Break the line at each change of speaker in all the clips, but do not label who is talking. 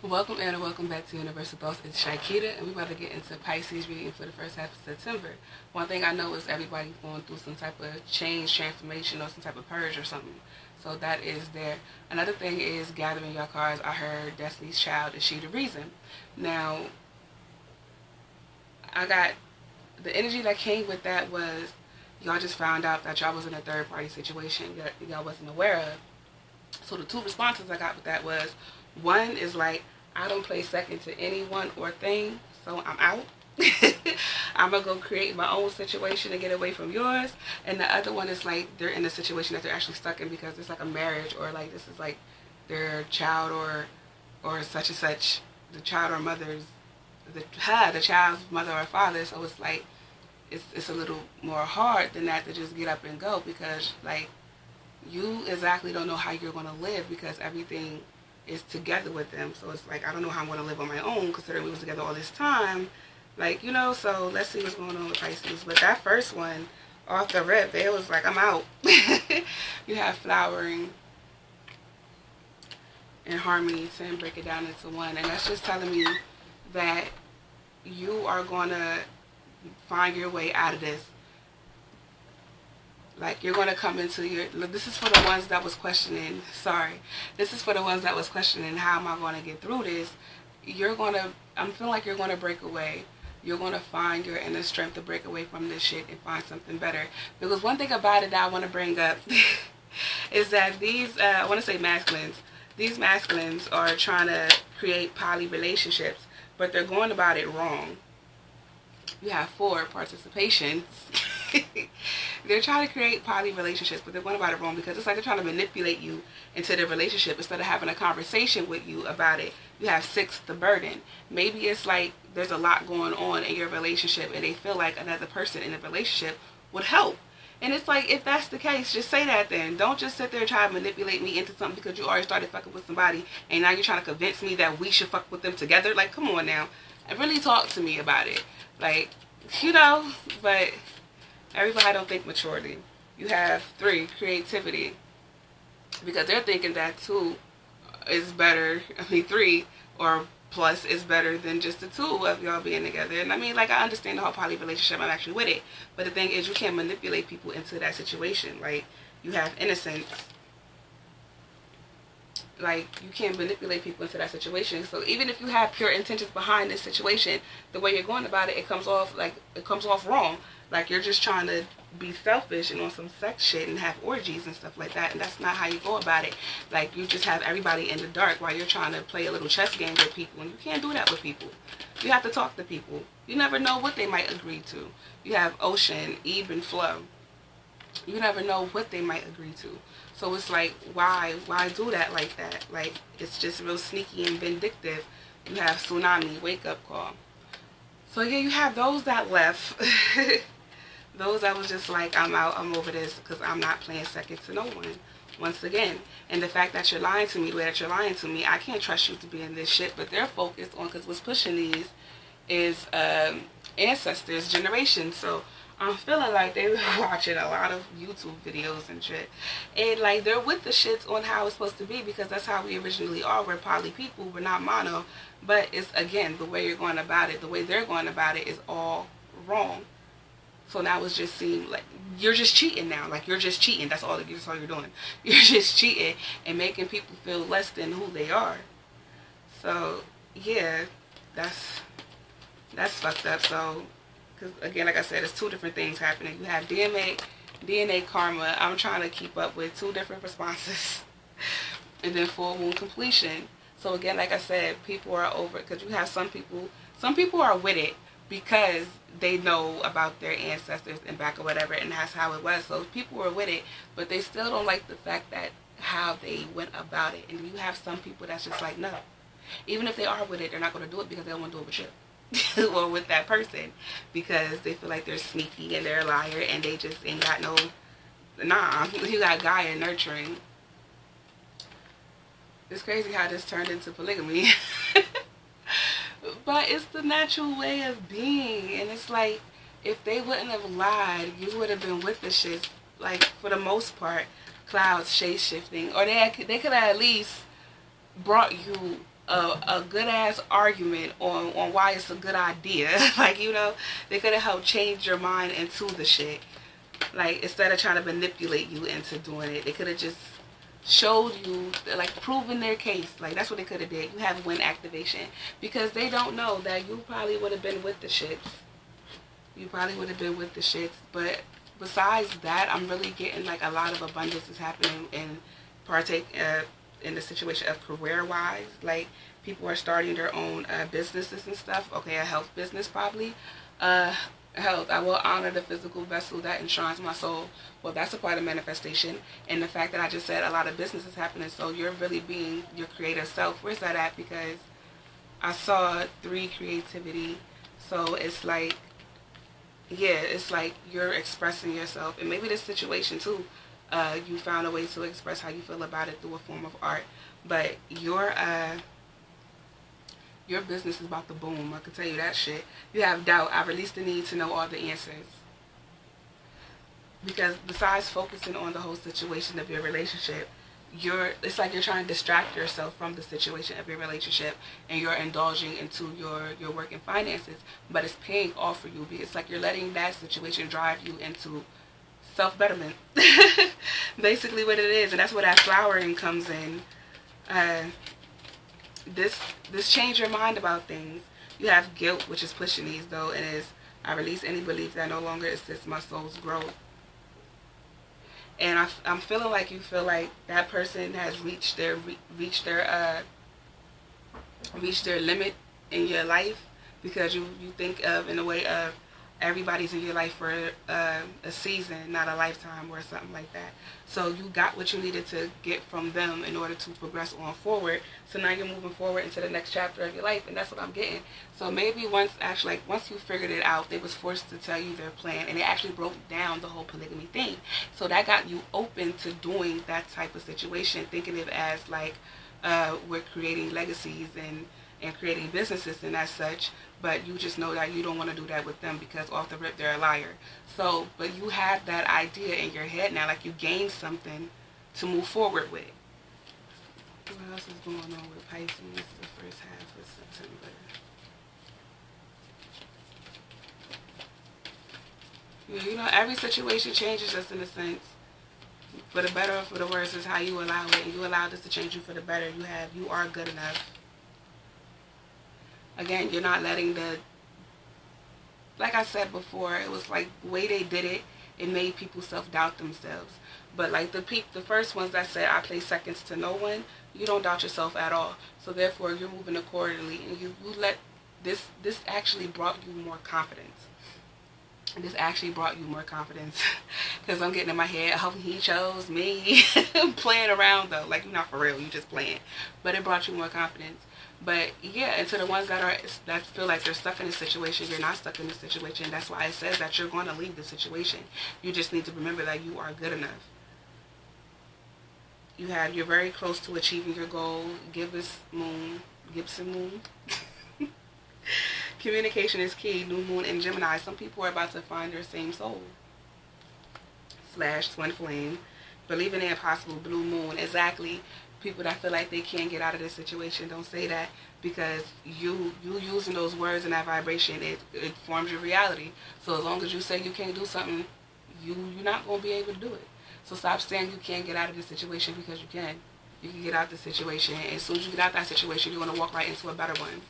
Welcome and welcome back to Universal Thoughts. It's Shakita, and we're about to get into Pisces reading for the first half of September. One thing I know is everybody's going through some type of change, transformation, or some type of purge or something. So that is there. Another thing is gathering your cards. I heard Destiny's Child, Is She the Reason? Now, I got the energy that came with that was y'all just found out that y'all was in a third party situation that y'all wasn't aware of. So the two responses I got with that was, one is like, I don't play second to anyone or thing, so I'm out. I'm gonna go create my own situation and get away from yours. And the other one is like they're in a situation that they're actually stuck in because it's like a marriage, or like this is like their child or such and such, the child or mother's the child's mother or father. So it's like it's a little more hard than that to just get up and go, because like you exactly don't know how you're going to live because everything is together with them. So it's like, I don't know how I'm going to live on my own considering we was together all this time. Like, you know, so let's see what's going on with Pisces. But that first one, off the rip, it was like, I'm out. You have flowering and harmony, 10, break it down into one. And that's just telling me that you are going to find your way out of this. Like, you're going to come into your, this is for the ones that was questioning, this is for the ones that was questioning, how am I going to get through this? You're going to, I'm feeling like you're going to break away. You're going to find your inner strength to break away from this shit and find something better. Because one thing about it that I want to bring up is that these, I want to say masculines, these masculines are trying to create poly relationships, but they're going about it wrong. You have 4 participations. They're trying to create poly relationships, but they're going about it wrong because it's like they're trying to manipulate you into the relationship instead of having a conversation with you about it. You have 6, the burden. Maybe it's like there's a lot going on in your relationship and they feel like another person in the relationship would help. And it's like, if that's the case, just say that then. Don't just sit there and try to manipulate me into something because you already started fucking with somebody and now you're trying to convince me that we should fuck with them together. Like, come on now. And really talk to me about it. Like, you know, but everybody don't think maturely. You have 3, creativity. Because they're thinking that 2 is better, 3 or plus is better than just the 2 of y'all being together. And I mean, like, I understand the whole poly relationship. I'm actually with it. But the thing is, you can't manipulate people into that situation. Like, you have innocence. Like, you can't manipulate people into that situation. So even if you have pure intentions behind this situation, the way you're going about it, it comes off like, it comes off wrong. Like, you're just trying to be selfish and on some sex shit and have orgies and stuff like that. And that's not how you go about it. Like, you just have everybody in the dark while you're trying to play a little chess game with people. And you can't do that with people. You have to talk to people. You never know what they might agree to. You have ocean, ebb and flow. You never know what they might agree to. So it's like, why do that like that? Like, it's just real sneaky and vindictive. You have tsunami, wake up call. So yeah, you have those that left. Those that was just like, I'm out, I'm over this, because I'm not playing second to no one. Once again. And the fact that you're lying to me, the way that you're lying to me, I can't trust you to be in this shit. But they're focused on, because what's pushing these is ancestors, generations. So I'm feeling like they were watching a lot of YouTube videos and shit. And like, they're with the shits on how it's supposed to be, because that's how we originally are. We're poly people, we're not mono. But it's, again, the way you're going about it, the way they're going about it is all wrong. So now it's just seem like you're just cheating now. Like, you're just cheating. That's all you're doing. You're just cheating and making people feel less than who they are. So yeah, that's fucked up. So, because again, like I said, it's 2 different things happening. You have DNA karma. I'm trying to keep up with 2 different responses, and then full wound completion. So again, like I said, people are over it, because you have some people are with it because they know about their ancestors and back or whatever, and that's how it was. So people were with it, but they still don't like the fact that how they went about it. And you have some people that's just like, no. Even if they are with it, they're not going to do it because they don't want to do it with you. Or with that person, because they feel like they're sneaky and they're a liar and they just ain't got no, nah, you got Gaia nurturing. It's crazy how this turned into polygamy. But it's the natural way of being. And it's like, if they wouldn't have lied, you would have been with the shit. Like, for the most part, clouds, shape shifting. Or they could have at least brought you a good ass argument on why it's a good idea. Like, you know, they could have helped change your mind into the shit. Like, instead of trying to manipulate you into doing it, they could have just showed you, like, proven their case. Like, that's what they could have did. You have win activation, because they don't know that you probably would have been with the shits. You probably would have been with the shits. But besides that, I'm really getting like a lot of abundance is happening in partake in the situation of career wise. Like, people are starting their own businesses and stuff. Okay, a health business probably. Health, I will honor the physical vessel that enshrines my soul. Well, that's a part of manifestation. And the fact that I just said a lot of business is happening, so you're really being your creative self. Where's that at? Because I saw 3 creativity. So it's like, yeah, it's like you're expressing yourself. And maybe this situation too, you found a way to express how you feel about it through a form of art. But your business is about to boom. I can tell you that shit. You have doubt. I released the need to know all the answers. Because besides focusing on the whole situation of your relationship, it's like you're trying to distract yourself from the situation of your relationship, and you're indulging into your work and finances, but it's paying off for you. It's like you're letting that situation drive you into self-betterment. Basically what it is. And that's where that flowering comes in. This change your mind about things. You have guilt, which is pushing these, though, and is, I release any belief that no longer assists my soul's growth. And I'm feeling like you feel like that person has reached their limit in your life, because you think of, in a way of, everybody's in your life for a season, not a lifetime or something like that. So you got what you needed to get from them in order to progress on forward. So now you're moving forward into the next chapter of your life, and that's what I'm getting. So maybe once you figured it out, they was forced to tell you their plan, and they actually broke down the whole polygamy thing. So that got you open to doing that type of situation, thinking of it as like we're creating legacies and creating businesses and as such, but you just know that you don't want to do that with them, because off the rip they're a liar. So, but you have that idea in your head now, like you gained something to move forward with. What else is going on with Pisces the first half of September? Yeah, you know, every situation changes us in a sense. For the better or for the worse is how you allow it, and you allow this to change you for the better. You are good enough. Again, you're not letting like I said before, it was like the way they did it, it made people self-doubt themselves. But like the first ones that said, I play seconds to no one, you don't doubt yourself at all. So therefore, you're moving accordingly, and you let this actually brought you more confidence. This actually brought you more confidence, because I'm getting in my head, oh, he chose me. I'm playing around though, like, you're not for real, you just playing. But it brought you more confidence. But yeah, and to the ones that feel like they're stuck in this situation, you're not stuck in this situation. That's why it says that you're going to leave the situation. You just need to remember that you are good enough. You're very close to achieving your goal. Gibson moon. Communication is key. New moon in Gemini. Some people are about to find their same soul. / twin flame. Believe in the impossible. Blue moon. Exactly. People that feel like they can't get out of this situation, don't say that, because you using those words and that vibration, it forms your reality. So as long as you say you can't do something, you're not going to be able to do it. So stop saying you can't get out of this situation, because you can. You can get out of the situation, and as soon as you get out of that situation, you're going to walk right into a better one.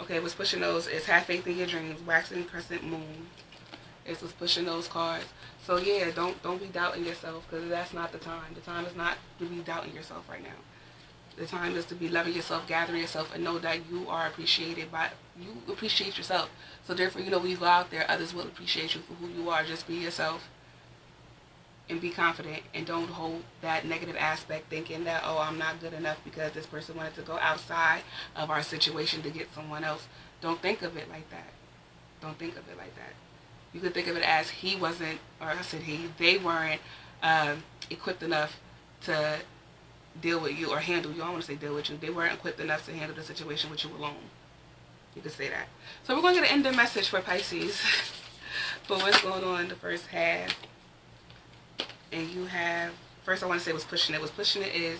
Okay, what's pushing those is have faith in your dreams. Waxing crescent moon is what's pushing those cards. So yeah, don't be doubting yourself, because that's not the time. The time is not to be doubting yourself right now. The time is to be loving yourself, gathering yourself, and know that you are appreciated you appreciate yourself. So therefore, you know, when you go out there, others will appreciate you for who you are. Just be yourself and be confident, and don't hold that negative aspect thinking that, oh, I'm not good enough because this person wanted to go outside of our situation to get someone else. Don't think of it like that. Don't think of it like that. You could think of it as they weren't equipped enough to deal with you or handle you. I don't want to say deal with you. They weren't equipped enough to handle the situation with you alone. You could say that. So we're going to get an ending message for Pisces for what's going on in the first half. And you have, first I want to say what's pushing it. What's pushing it is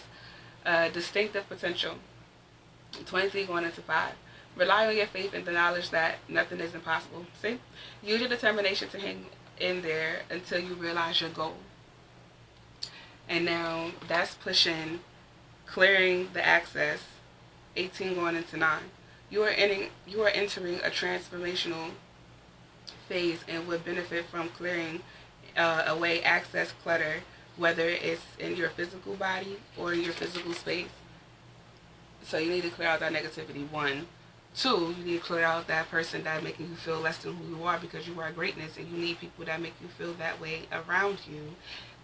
Distinctive potential. 23 going into 5. Rely on your faith and the knowledge that nothing is impossible. See? Use your determination to hang in there until you realize your goal. And now that's pushing, clearing the access. 18 going into 9. You are entering a transformational phase and would benefit from clearing away access clutter, whether it's in your physical body or in your physical space. So you need to clear out that negativity, 1. 2, you need to clear out that person that making you feel less than who you are, because you are greatness and you need people that make you feel that way around you.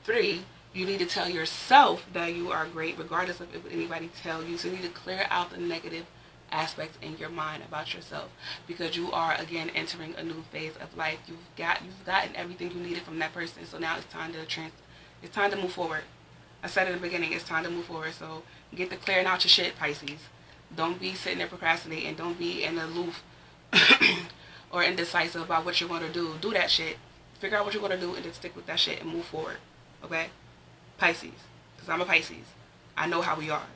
3, you need to tell yourself that you are great regardless of if anybody tell you. So you need to clear out the negative aspects in your mind about yourself, because you are again entering a new phase of life. You've gotten everything you needed from that person, so now it's time to move forward. I said in the beginning, it's time to move forward. So get to clearing out your shit, Pisces. Don't be sitting there procrastinating. Don't be in aloof or indecisive about what you're going to do. Do that shit. Figure out what you're going to do and then stick with that shit and move forward. Okay? Pisces. Because I'm a Pisces. I know how we are.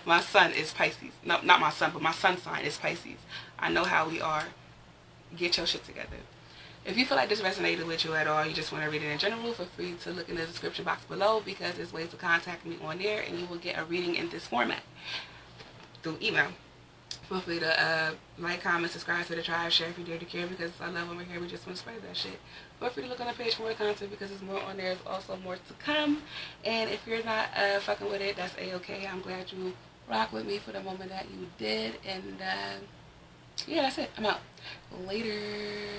My son is Pisces. No, not my son, but my son's sign is Pisces. I know how we are. Get your shit together. If you feel like this resonated with you at all, you just want to read it in general, feel free to look in the description box below, because there's ways to contact me on there and you will get a reading in this format through email. Feel free to like, comment, subscribe to the tribe, share if you dare to care, because I love when we're here. We just want to spread that shit. Feel free to look on the page for more content, because there's more on there. There's also more to come. And if you're not fucking with it, that's a-okay. I'm glad you rock with me for the moment that you did. And yeah, that's it. I'm out. Later.